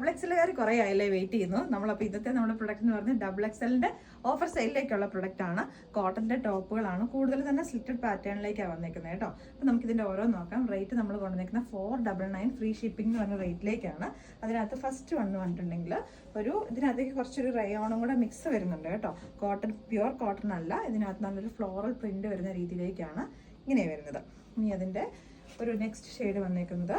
Double എക്സലുകാർ കുറേ ആയല്ലേ wait ചെയ്യുന്നു. നമ്മളപ്പോൾ ഇന്നത്തെ നമ്മുടെ പ്രൊഡക്റ്റ് എന്ന് പറഞ്ഞാൽ ഡബിൾ എക്സലിൻ്റെ ഓഫർ സെയിലിലേക്കുള്ള പ്രൊഡക്റ്റ് ആണ്. കോട്ടൻ്റെ ടോപ്പുകളാണ്, കൂടുതൽ തന്നെ സ്ലിറ്റഡ് പാറ്റേണിലേക്കാണ് വന്നേക്കുന്നത് കേട്ടോ. അപ്പോൾ നമുക്കിതിൻ്റെ ഓരോ നോക്കാം. റേറ്റ് നമ്മൾ കൊണ്ടുവന്നിരിക്കുന്ന 499 ഫ്രീ ഷിപ്പിംഗ് എന്ന് പറഞ്ഞ റേറ്റിലേക്കാണ്. അതിനകത്ത് ഫസ്റ്റ് വന്നിട്ടുണ്ടെങ്കിൽ ഇതിനകത്തേക്ക് കുറച്ചൊരു റയോണും കൂടെ മിക്സ് വരുന്നുണ്ട് കേട്ടോ. കോട്ടൺ, പ്യുവർ കോട്ടൺ അല്ല, ഇതിനകത്ത് നല്ലൊരു ഫ്ലോറൽ പ്രിന്റ് വരുന്ന രീതിയിലേക്കാണ് ഇങ്ങനെ വരുന്നത്. ഇനി അതിൻ്റെ ഒരു നെക്സ്റ്റ് ഷെയ്ഡ് വന്നേക്കുന്നത്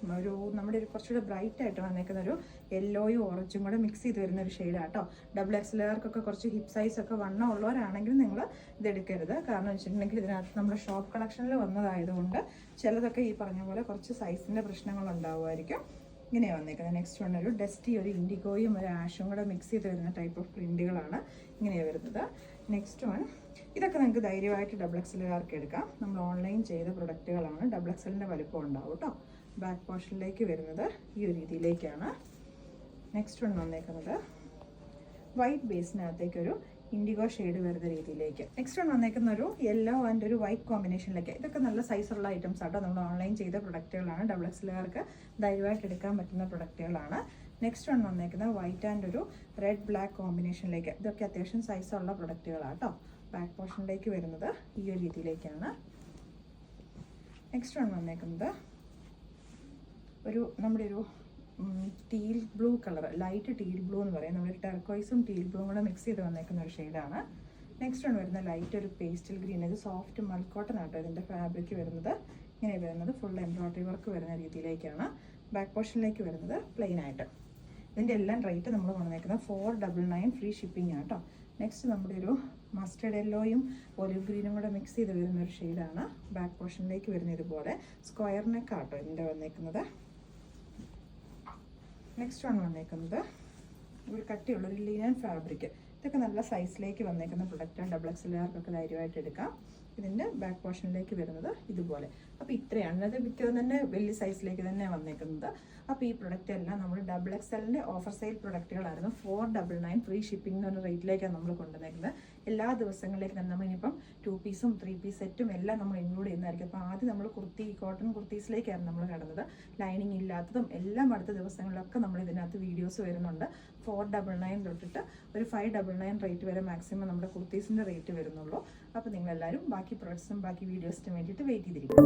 നമ്മുടെ ഒരു കുറച്ചുകൂടെ ബ്രൈറ്റ് ആയിട്ട് വന്നേക്കുന്ന ഒരു യെല്ലോയും ഓറഞ്ചും കൂടെ മിക്സ് ചെയ്ത് വരുന്ന ഒരു ഷെയ്ഡാണ് കേട്ടോ. ഡബിൾ എക്സലുകാർക്കൊക്കെ കുറച്ച് ഹിപ്പ് സൈസ് ഒക്കെ വണ്ണം ഉള്ളവരാണെങ്കിൽ നിങ്ങൾ ഇതെടുക്കരുത്. കാരണം വെച്ചിട്ടുണ്ടെങ്കിൽ ഇതിനകത്ത് നമ്മുടെ ഷോപ്പ് കളക്ഷനിൽ വന്നതായതുകൊണ്ട് ചിലതൊക്കെ ഈ പറഞ്ഞ പോലെ കുറച്ച് സൈസിൻ്റെ പ്രശ്നങ്ങൾ ഉണ്ടാവുമായിരിക്കും. ഇങ്ങനെയാണ് വന്നേക്കുന്നത്. നെക്സ്റ്റ് വൺ ഒരു ഡസ്റ്റി, ഒരു ഇൻഡിഗോയും ഒരു ആഷും കൂടെ മിക്സ് ചെയ്ത് വരുന്ന ടൈപ്പ് ഓഫ് പ്രിന്റുകളാണ് ഇങ്ങനെയാണ് വരുന്നത്. നെക്സ്റ്റ് വൺ, ഇതൊക്കെ നിങ്ങൾക്ക് ധൈര്യമായിട്ട് ഡബിൾ എക്സലുകാർക്ക് എടുക്കാം. നമ്മൾ ഓൺലൈൻ ചെയ്ത പ്രൊഡക്റ്റുകളാണ്. ഡബിൾ എക്സലിൻ്റെ വലിപ്പം ഉണ്ടാവും കേട്ടോ. ബാക്ക് പോർഷനിലേക്ക് വരുന്നത് ഈ ഒരു രീതിയിലേക്കാണ്. നെക്സ്റ്റ് വൺ വന്നേക്കുന്നത് വൈറ്റ് ബേസിനകത്തേക്കൊരു ഇൻഡിഗോ ഷെയ്ഡ് വരുന്ന രീതിയിലേക്ക്. നെക്സ്റ്റ് വൺ വന്നേക്കുന്ന ഒരു യെല്ലോ ആൻഡ് ഒരു വൈറ്റ് കോമ്പിനേഷനിലേക്ക്. ഇതൊക്കെ നല്ല സൈസുള്ള ഐറ്റംസ് ആട്ടോ. നമ്മൾ ഓൺലൈൻ ചെയ്ത പ്രൊഡക്റ്റുകളാണ്. ഡബിൾ എക്സലുകാർക്ക് ധൈര്യമായിട്ട് എടുക്കാൻ പറ്റുന്ന പ്രൊഡക്റ്റുകളാണ്. നെക്സ്റ്റ് വൺ വന്നേക്കുന്നത് വൈറ്റ് ആൻഡ് ഒരു റെഡ് ബ്ലാക്ക് കോമ്പിനേഷനിലേക്ക്. ഇതൊക്കെ അത്യാവശ്യം സൈസുള്ള പ്രൊഡക്റ്റുകളാണ് കേട്ടോ. ബാക്ക് പോർഷനിലേക്ക് വരുന്നത് ഈ ഒരു രീതിയിലേക്കാണ്. നെക്സ്റ്റ് വൺ വന്നേക്കുന്നത് നമ്മുടെ ഒരു teal blue colour, light teal blue എന്ന് പറയും. നമ്മൾ ടെർക്കോയ്സും ടീൽ ബ്ലൂവും കൂടെ മിക്സ് ചെയ്ത് വന്നേക്കുന്ന ഒരു ഷെയ്ഡാണ്. നെക്സ്റ്റ് വൺ വരുന്ന ലൈറ്റ് ഒരു പേസ്റ്റൽ ഗ്രീൻ. ഇത് സോഫ്റ്റ് മൽക്കോട്ടൺ ആട്ടോ ഇതിൻ്റെ ഫാബ്രിക് വരുന്നത്. ഇങ്ങനെ വരുന്നത് ഫുൾ എംബ്രോയിഡറി വർക്ക് വരുന്ന രീതിയിലേക്കാണ്. ബാക്ക് പോർഷനിലേക്ക് വരുന്നത് പ്ലെയിൻ ആയിട്ട്. ഇതിൻ്റെ എല്ലാം റേറ്റ് നമ്മൾ വന്നേക്കുന്നത് 499 ഫ്രീ ഷിപ്പിംഗ് ആട്ടോ. നെക്സ്റ്റ് നമ്മുടെ ഒരു മസ്റ്റർഡ് യെല്ലോയും ഒലിവ് ഗ്രീനും കൂടെ മിക്സ് ചെയ്ത് വരുന്ന ഒരു ഷെയ്ഡാണ്. ബാക്ക് പോർഷനിലേക്ക് വരുന്ന ഇതുപോലെ സ്ക്വയർ നെക്ക് ആട്ടോ ഇതിൻ്റെ വന്നേക്കുന്നത്. നെക്സ്റ്റ് വൺ വന്നേക്കുന്നത് ഒരു കട്ടിയുള്ളൊരു ലിനൻ ഫാബ്രിക്. ഇതൊക്കെ നല്ല സൈസിലേക്ക് വന്നേക്കുന്ന പ്രൊഡക്റ്റാണ്. ഡബിൾ എക്സലുകാർക്കൊക്കെ ധൈര്യമായിട്ട് എടുക്കാം. ഇതിൻ്റെ ബാക്ക് പോർഷനിലേക്ക് വരുന്നത് ഇതുപോലെ. അപ്പോൾ ഇത്രയാണ്. അത് മിക്കതും തന്നെ വലിയ സൈസിലേക്ക് തന്നെ വന്നേക്കുന്നത്. അപ്പോൾ ഈ പ്രൊഡക്റ്റ് എല്ലാം നമ്മൾ ഡബിൾ എക്സലിൻ്റെ ഓഫർ സെയിൽ പ്രൊഡക്റ്റുകളായിരുന്നു. 499 ഫ്രീ ഷിപ്പിംഗ് എന്ന് പറഞ്ഞ റേറ്റിലേക്കാണ് നമ്മൾ കൊണ്ടുവന്നേക്കുന്നത്. എല്ലാ ദിവസങ്ങളിലേക്ക് തന്നെ നമ്മളിനിപ്പം 2 പീസും 3 പീസ് സെറ്റും എല്ലാം നമ്മൾ ഇൻക്ലൂഡ് ചെയ്യുന്നതായിരിക്കും. അപ്പോൾ ആദ്യം നമ്മൾ കോട്ടൺ കുർത്തീസിലേക്കാണ് നമ്മൾ കടന്നത്. ലൈനിങ് ഇല്ലാത്തതും എല്ലാം അടുത്ത ദിവസങ്ങളിലൊക്കെ നമ്മൾ ഇതിനകത്ത് വീഡിയോസ് വരുന്നുണ്ട്. 499 തൊട്ടിട്ട് ഒരു 599 റേറ്റ് വരെ മാക്സിമം നമ്മുടെ കുർത്തീസിൻ്റെ റേറ്റ് വരുന്നുള്ളൂ. അപ്പോൾ നിങ്ങളെല്ലാവരും ബാക്കി പ്രൊഡക്ട്സും ബാക്കി വീഡിയോസിനും വേണ്ടിയിട്ട് വെയിറ്റ് ചെയ്തിരിക്കും.